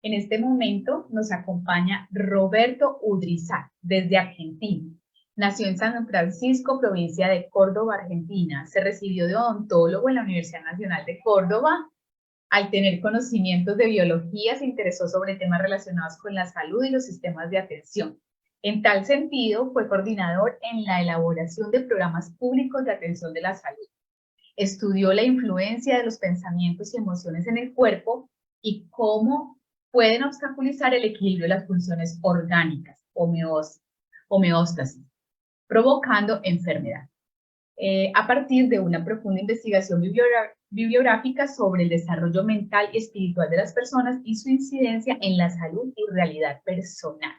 En este momento nos acompaña Roberto Udrizar, desde Argentina. Nació en San Francisco, provincia de Córdoba, Argentina. Se recibió de odontólogo en la Universidad Nacional de Córdoba. Al tener conocimientos de biología, se interesó sobre temas relacionados con la salud y los sistemas de atención. En tal sentido, fue coordinador en la elaboración de programas públicos de atención de la salud. Estudió la influencia de los pensamientos y emociones en el cuerpo y cómo pueden obstaculizar el equilibrio de las funciones orgánicas, homeostasis, provocando enfermedad. A partir de una profunda investigación bibliográfica sobre el desarrollo mental y espiritual de las personas y su incidencia en la salud y realidad personal.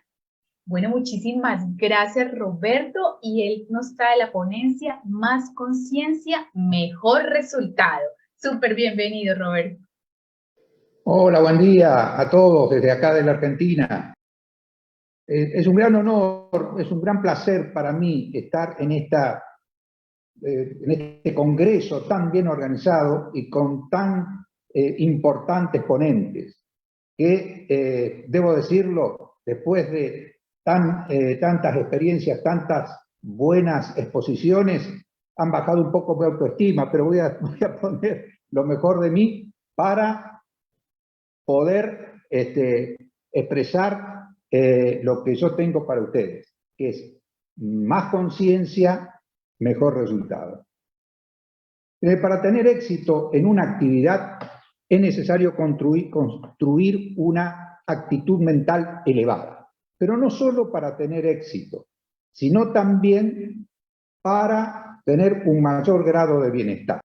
Bueno, muchísimas gracias, Roberto, y él nos trae la ponencia Más conciencia, mejor resultado. Súper bienvenido, Roberto. Hola, buen día a todos desde acá de la Argentina. Es un gran honor, es un gran placer para mí estar en este congreso tan bien organizado y con tan importantes ponentes, que, debo decirlo, después de tantas experiencias, tantas buenas exposiciones, han bajado un poco mi autoestima, pero voy a poner lo mejor de mí para poder expresar lo que yo tengo para ustedes, que es más conciencia, mejor resultado. Para tener éxito en una actividad es necesario construir una actitud mental elevada, pero no solo para tener éxito, sino también para tener un mayor grado de bienestar.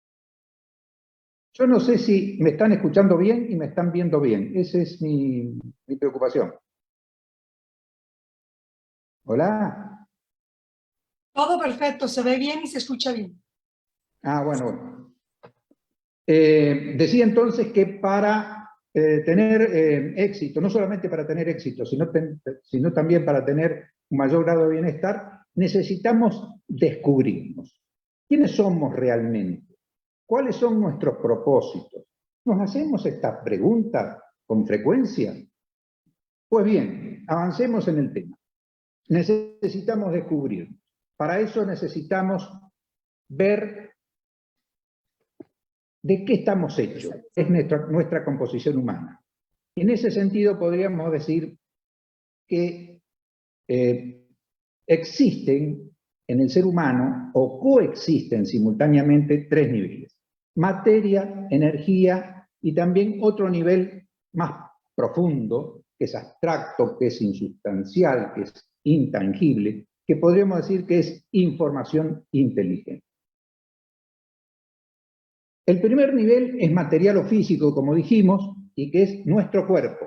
Yo no sé si me están escuchando bien y me están viendo bien. Esa es mi preocupación. ¿Hola? Todo perfecto, se ve bien y se escucha bien. Ah, bueno. Decía entonces que para tener éxito, no solamente para tener éxito, sino también para tener un mayor grado de bienestar, necesitamos descubrirnos. ¿Quiénes somos realmente? ¿Cuáles son nuestros propósitos? ¿Nos hacemos estas preguntas con frecuencia? Pues bien, avancemos en el tema. Necesitamos descubrirnos. Para eso necesitamos ver de qué estamos hechos, es nuestra composición humana. En ese sentido podríamos decir que existen en el ser humano o coexisten simultáneamente tres niveles: materia, energía y también otro nivel más profundo, que es abstracto, que es insustancial, que es intangible, que podríamos decir que es información inteligente. El primer nivel es material o físico, como dijimos, y que es nuestro cuerpo.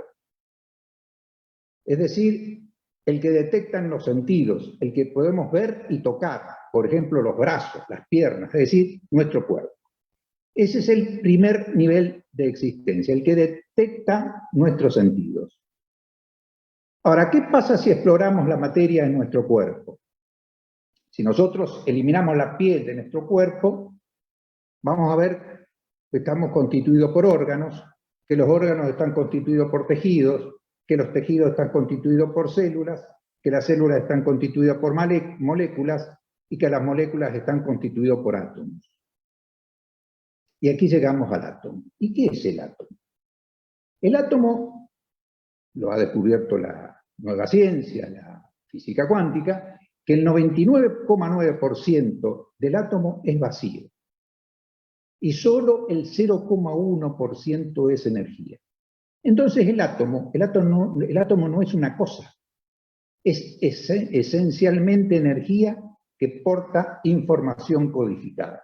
Es decir, el que detectan los sentidos, el que podemos ver y tocar, por ejemplo, los brazos, las piernas, es decir, nuestro cuerpo. Ese es el primer nivel de existencia, el que detecta nuestros sentidos. Ahora, ¿qué pasa si exploramos la materia en nuestro cuerpo? Si nosotros eliminamos la piel de nuestro cuerpo, vamos a ver que estamos constituidos por órganos, que los órganos están constituidos por tejidos, que los tejidos están constituidos por células, que las células están constituidas por moléculas y que las moléculas están constituidas por átomos. Y aquí llegamos al átomo. ¿Y qué es el átomo? El átomo lo ha descubierto la nueva ciencia, la física cuántica, que el 99,9% del átomo es vacío. Y solo el 0,1% es energía. Entonces el átomo no es una cosa, es esencialmente energía que porta información codificada.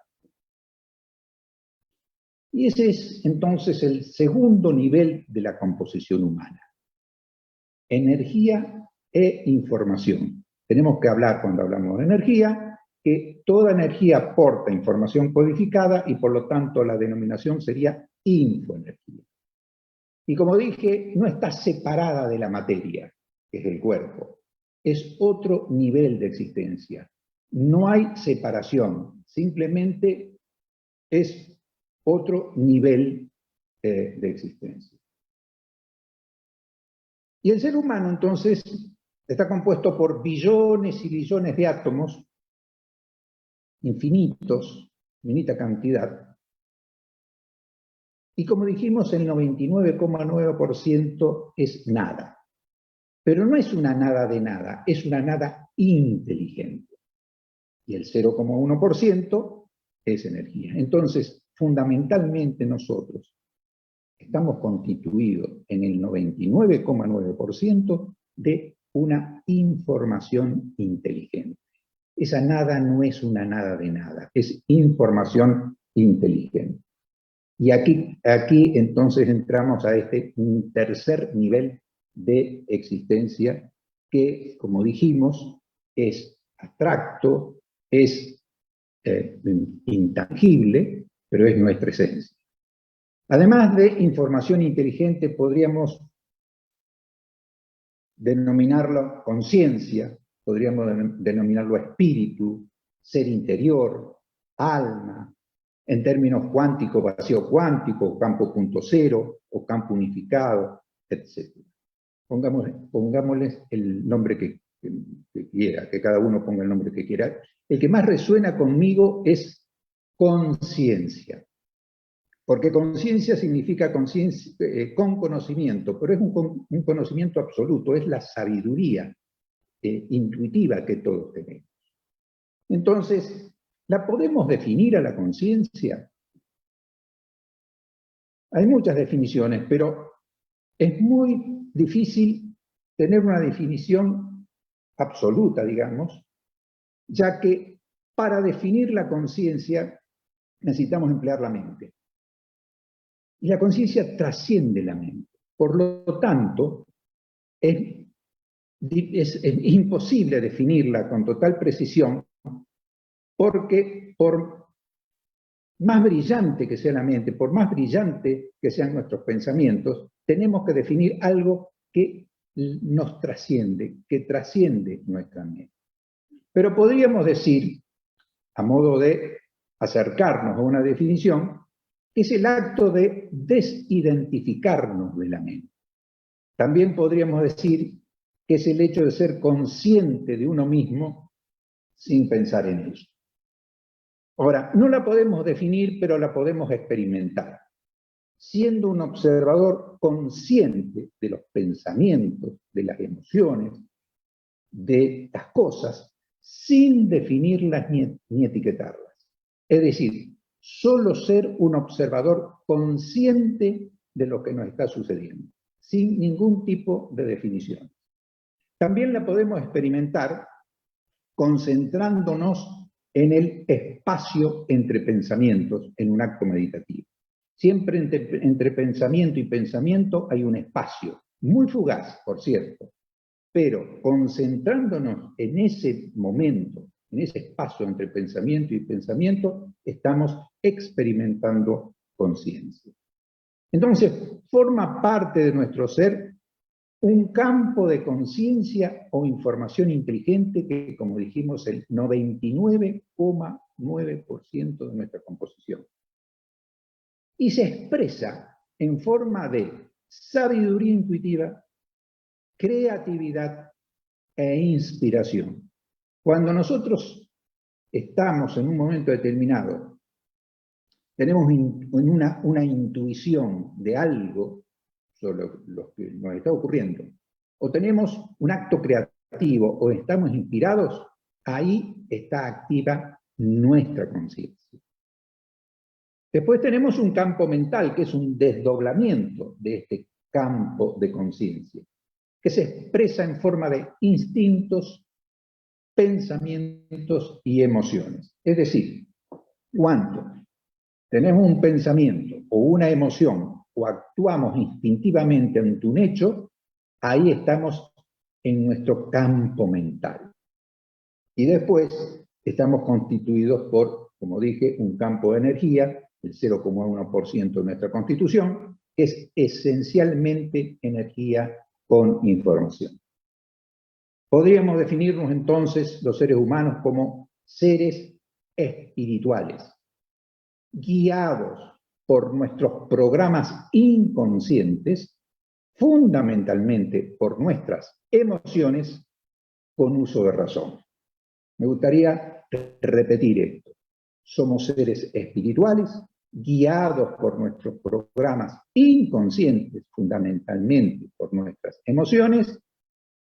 Y ese es entonces el segundo nivel de la composición humana. Energía e información. Tenemos que hablar, cuando hablamos de energía, que toda energía porta información codificada y por lo tanto la denominación sería infoenergía. Y como dije, no está separada de la materia, que es el cuerpo. Es otro nivel de existencia. No hay separación, simplemente es otro nivel de existencia. Y el ser humano, entonces, está compuesto por billones y billones de átomos, infinitos, infinita cantidad. Y como dijimos, el 99,9% es nada. Pero no es una nada de nada, es una nada inteligente. Y el 0,1% es energía. Entonces, fundamentalmente nosotros estamos constituidos en el 99,9% de una información inteligente. Esa nada no es una nada de nada, es información inteligente. Y aquí entonces entramos a este tercer nivel de existencia que, como dijimos, es abstracto, es intangible, pero es nuestra esencia. Además de información inteligente, podríamos denominarlo conciencia, podríamos denominarlo espíritu, ser interior, alma, en términos cuántico, vacío cuántico, campo punto cero o campo unificado, etc. Pongámosles el nombre que quiera, que cada uno ponga el nombre que quiera. El que más resuena conmigo es conciencia. Porque conciencia significa con conocimiento, pero es un conocimiento absoluto, es la sabiduría intuitiva que todos tenemos. Entonces, ¿la podemos definir a la conciencia? Hay muchas definiciones, pero es muy difícil tener una definición absoluta, digamos, ya que para definir la conciencia necesitamos emplear la mente. Y la conciencia trasciende la mente. Por lo tanto, es imposible definirla con total precisión porque por más brillante que sea la mente, por más brillante que sean nuestros pensamientos, tenemos que definir algo que nos trasciende, que trasciende nuestra mente. Pero podríamos decir, a modo de acercarnos a una definición, que es el acto de desidentificarnos de la mente. También podríamos decir que es el hecho de ser consciente de uno mismo sin pensar en ello. Ahora, no la podemos definir, pero la podemos experimentar. Siendo un observador consciente de los pensamientos, de las emociones, de las cosas, sin definirlas ni etiquetarlas. Es decir, solo ser un observador consciente de lo que nos está sucediendo, sin ningún tipo de definición. También la podemos experimentar concentrándonos en el espacio entre pensamientos en un acto meditativo. Siempre entre pensamiento y pensamiento hay un espacio, muy fugaz, por cierto, pero concentrándonos en ese momento, en ese espacio entre pensamiento y pensamiento, estamos experimentando conciencia. Entonces, forma parte de nuestro ser un campo de conciencia o información inteligente que, como dijimos, el 99,9% de nuestra composición. Y se expresa en forma de sabiduría intuitiva, creatividad e inspiración. Cuando nosotros estamos en un momento determinado, tenemos una intuición de algo sobre lo que nos está ocurriendo, o tenemos un acto creativo, o estamos inspirados, ahí está activa nuestra conciencia. Después tenemos un campo mental, que es un desdoblamiento de este campo de conciencia, que se expresa en forma de instintos, pensamientos y emociones. Es decir, cuando tenemos un pensamiento o una emoción o actuamos instintivamente ante un hecho, ahí estamos en nuestro campo mental. Y después estamos constituidos por, como dije, un campo de energía, el 0,1% de nuestra constitución, que es esencialmente energía con información. Podríamos definirnos entonces los seres humanos como seres espirituales, guiados por nuestros programas inconscientes, fundamentalmente por nuestras emociones con uso de razón. Me gustaría repetir esto. Somos seres espirituales guiados por nuestros programas inconscientes, fundamentalmente por nuestras emociones,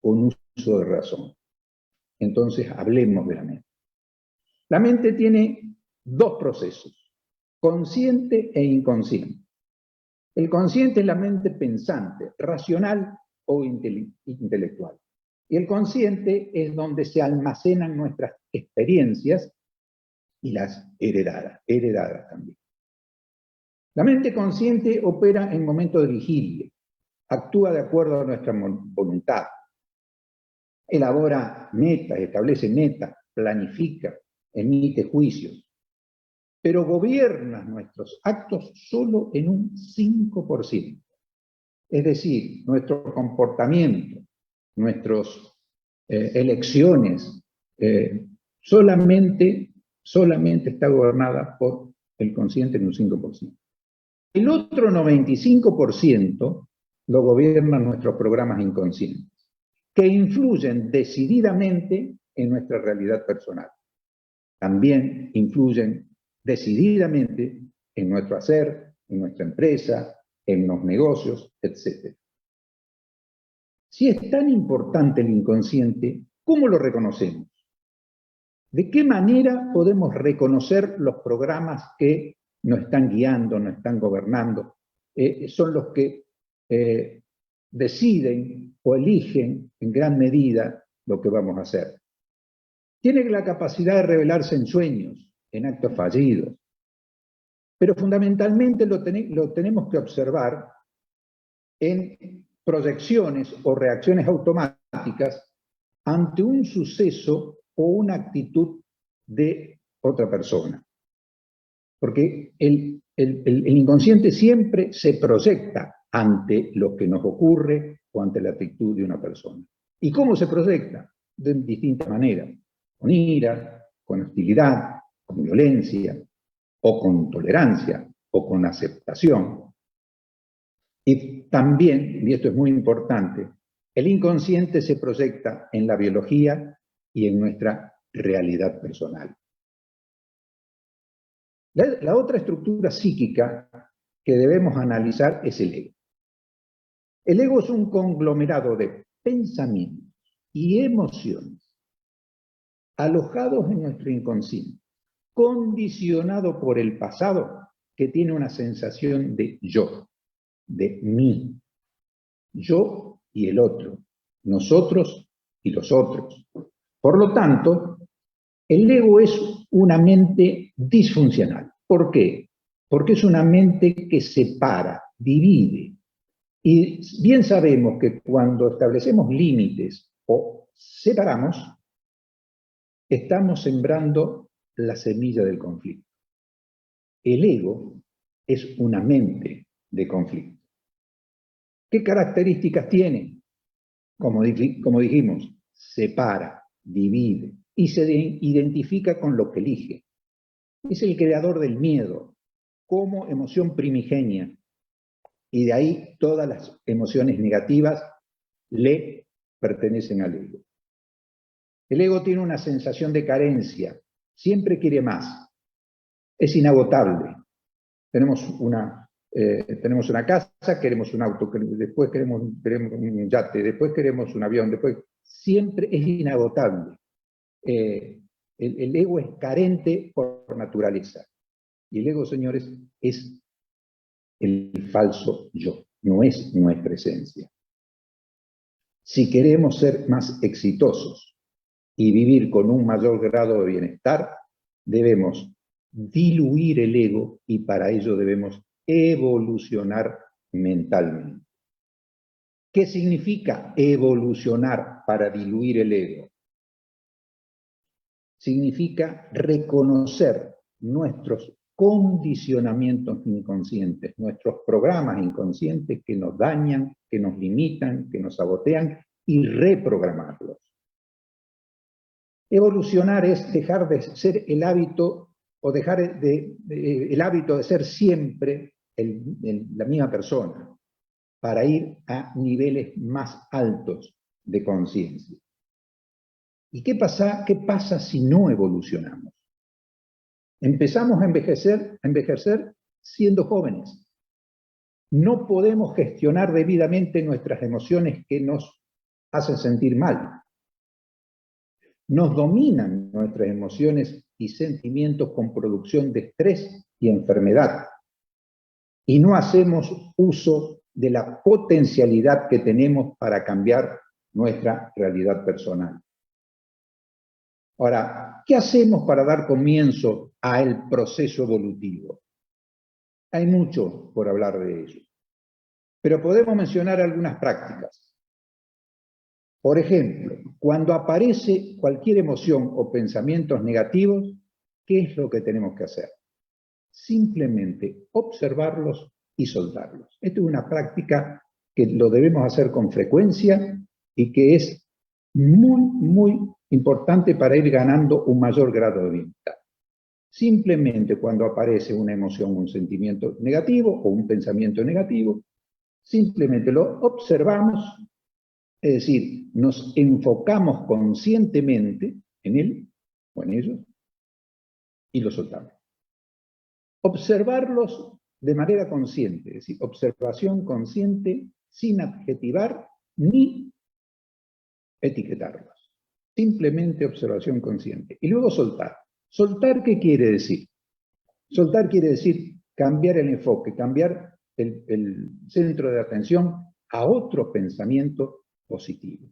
con uso de razón. Entonces, hablemos de la mente. La mente tiene dos procesos, consciente e inconsciente. El consciente es la mente pensante, racional o intelectual. Y el consciente es donde se almacenan nuestras experiencias y las heredadas también. La mente consciente opera en momentos de vigilia, actúa de acuerdo a nuestra voluntad, elabora metas, establece metas, planifica, emite juicios, pero gobierna nuestros actos solo en un 5%. Es decir, nuestro comportamiento, nuestras elecciones, solamente está gobernada por el consciente en un 5%. El otro 95% lo gobiernan nuestros programas inconscientes, que influyen decididamente en nuestra realidad personal. También influyen decididamente en nuestro hacer, en nuestra empresa, en los negocios, etc. Si es tan importante el inconsciente, ¿cómo lo reconocemos? ¿De qué manera podemos reconocer los programas que nos están guiando, nos están gobernando? Son los que deciden o eligen en gran medida lo que vamos a hacer. Tiene la capacidad de revelarse en sueños, en actos fallidos, pero fundamentalmente lo tenemos que observar en proyecciones o reacciones automáticas ante un suceso o una actitud de otra persona. Porque el inconsciente siempre se proyecta ante lo que nos ocurre o ante la actitud de una persona. ¿Y cómo se proyecta? De distintas maneras. Con ira, con hostilidad, con violencia, o con tolerancia, o con aceptación. Y también, y esto es muy importante, el inconsciente se proyecta en la biología y en nuestra realidad personal. La otra estructura psíquica que debemos analizar es el ego. El ego es un conglomerado de pensamientos y emociones alojados en nuestro inconsciente, condicionado por el pasado, que tiene una sensación de yo, de mí, yo y el otro, nosotros y los otros. Por lo tanto, el ego es una mente disfuncional. ¿Por qué? Porque es una mente que separa, divide. Y bien sabemos que cuando establecemos límites o separamos, estamos sembrando la semilla del conflicto. El ego es una mente de conflicto. ¿Qué características tiene? Como dijimos, separa, divide y se identifica con lo que elige. Es el creador del miedo como emoción primigenia, y de ahí todas las emociones negativas le pertenecen al ego. El ego tiene una sensación de carencia, siempre quiere más, es inagotable. Tenemos una casa, queremos un auto, después queremos un yate, después queremos un avión, después siempre es inagotable. El ego es carente por naturaleza. Y el ego, señores, es el falso yo, no es nuestra esencia. Si queremos ser más exitosos y vivir con un mayor grado de bienestar, debemos diluir el ego y para ello debemos evolucionar mentalmente. ¿Qué significa evolucionar para diluir el ego? Significa reconocer nuestros condicionamientos inconscientes, nuestros programas inconscientes que nos dañan, que nos limitan, que nos sabotean y reprogramarlos. Evolucionar es dejar de ser el hábito o dejar el hábito de ser siempre la misma persona. para ir a niveles más altos de conciencia. ¿Y qué pasa si no evolucionamos? Empezamos a envejecer siendo jóvenes. No podemos gestionar debidamente nuestras emociones que nos hacen sentir mal. Nos dominan nuestras emociones y sentimientos con producción de estrés y enfermedad. Y no hacemos uso de la potencialidad que tenemos para cambiar nuestra realidad personal. Ahora, ¿qué hacemos para dar comienzo al proceso evolutivo? Hay mucho por hablar de ello, pero podemos mencionar algunas prácticas. Por ejemplo, cuando aparece cualquier emoción o pensamientos negativos, ¿qué es lo que tenemos que hacer? Simplemente observarlos y soltarlos. Esto es una práctica que lo debemos hacer con frecuencia y que es muy importante para ir ganando un mayor grado de bienestar. Simplemente cuando aparece una emoción, un sentimiento negativo o un pensamiento negativo, simplemente lo observamos, es decir, nos enfocamos conscientemente en él o en ellos y lo soltamos. Observarlos de manera consciente, es decir, observación consciente sin adjetivar ni etiquetarlos. Simplemente observación consciente. Y luego soltar. ¿Soltar qué quiere decir? Soltar quiere decir cambiar el enfoque, cambiar el centro de atención a otro pensamiento positivo.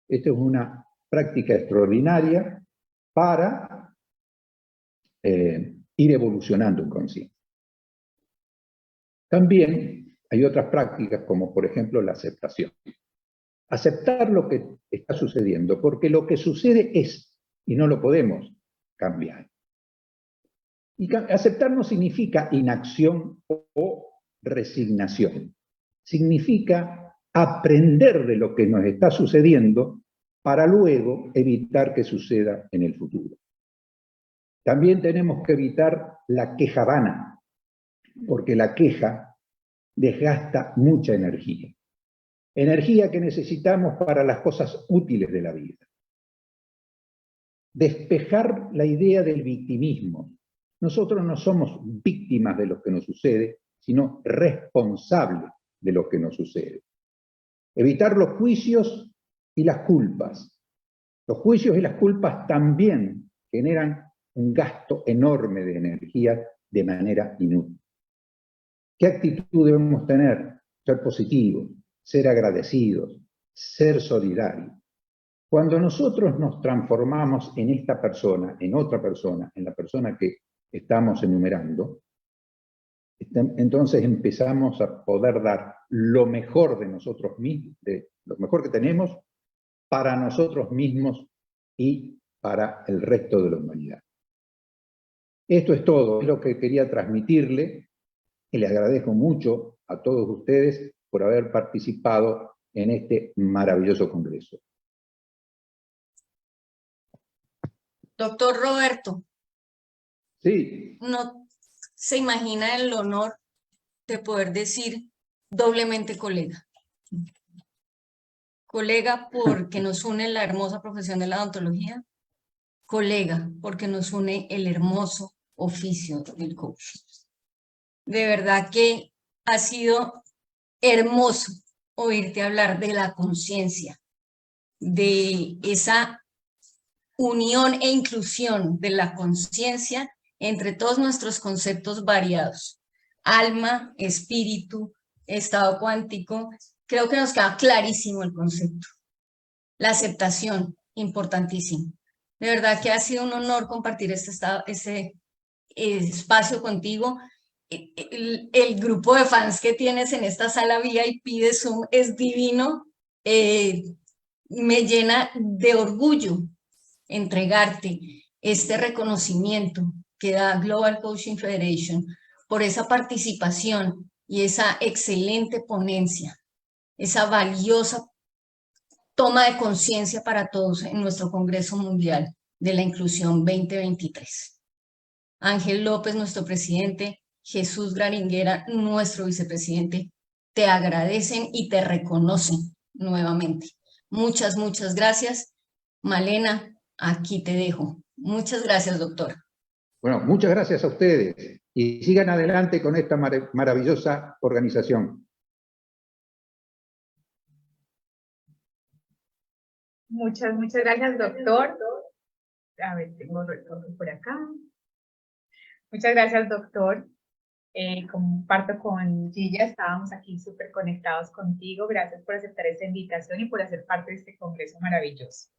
Esta es una práctica extraordinaria para ir evolucionando en conciencia. También hay otras prácticas como por ejemplo la aceptación. Aceptar lo que está sucediendo, porque lo que sucede es, y no lo podemos cambiar. Y aceptar no significa inacción o resignación. Significa aprender de lo que nos está sucediendo para luego evitar que suceda en el futuro. También tenemos que evitar la queja vana, porque la queja desgasta mucha energía. Energía que necesitamos para las cosas útiles de la vida. Despejar la idea del victimismo. Nosotros no somos víctimas de lo que nos sucede, sino responsables de lo que nos sucede. Evitar los juicios y las culpas. Los juicios y las culpas también generan un gasto enorme de energía de manera inútil. ¿Qué actitud debemos tener? Ser positivos, ser agradecidos, ser solidarios. Cuando nosotros nos transformamos en esta persona, en otra persona, en la persona que estamos enumerando, entonces empezamos a poder dar lo mejor de nosotros mismos, de lo mejor que tenemos, para nosotros mismos y para el resto de la humanidad. Esto es todo, es lo que quería transmitirle, y le agradezco mucho a todos ustedes por haber participado en este maravilloso congreso. Doctor Roberto. Sí. No se imagina el honor de poder decir doblemente colega. Colega porque nos une la hermosa profesión de la odontología. Colega porque nos une el hermoso oficio del coaching. De verdad que ha sido hermoso oírte hablar de la conciencia, de esa unión e inclusión de la conciencia entre todos nuestros conceptos variados. Alma, espíritu, estado cuántico. Creo que nos queda clarísimo el concepto. La aceptación, importantísimo. De verdad que ha sido un honor compartir este espacio contigo. El grupo de fans que tienes en esta sala VIP de Zoom es divino. Me llena de orgullo entregarte este reconocimiento que da Global Coaching Federation por esa participación y esa excelente ponencia, esa valiosa toma de conciencia para todos en nuestro Congreso Mundial de la Inclusión 2023. Ángel López, nuestro presidente, Jesús Graringuera, nuestro vicepresidente, te agradecen y te reconocen nuevamente. Muchas, muchas gracias. Malena, aquí te dejo. Muchas gracias, doctor. Bueno, muchas gracias a ustedes y sigan adelante con esta maravillosa organización. Muchas, muchas gracias, doctor. A ver, tengo retorno por acá. Muchas gracias, doctor. Comparto con Gilla, estábamos aquí súper conectados contigo. Gracias por aceptar esta invitación y por hacer parte de este congreso maravilloso.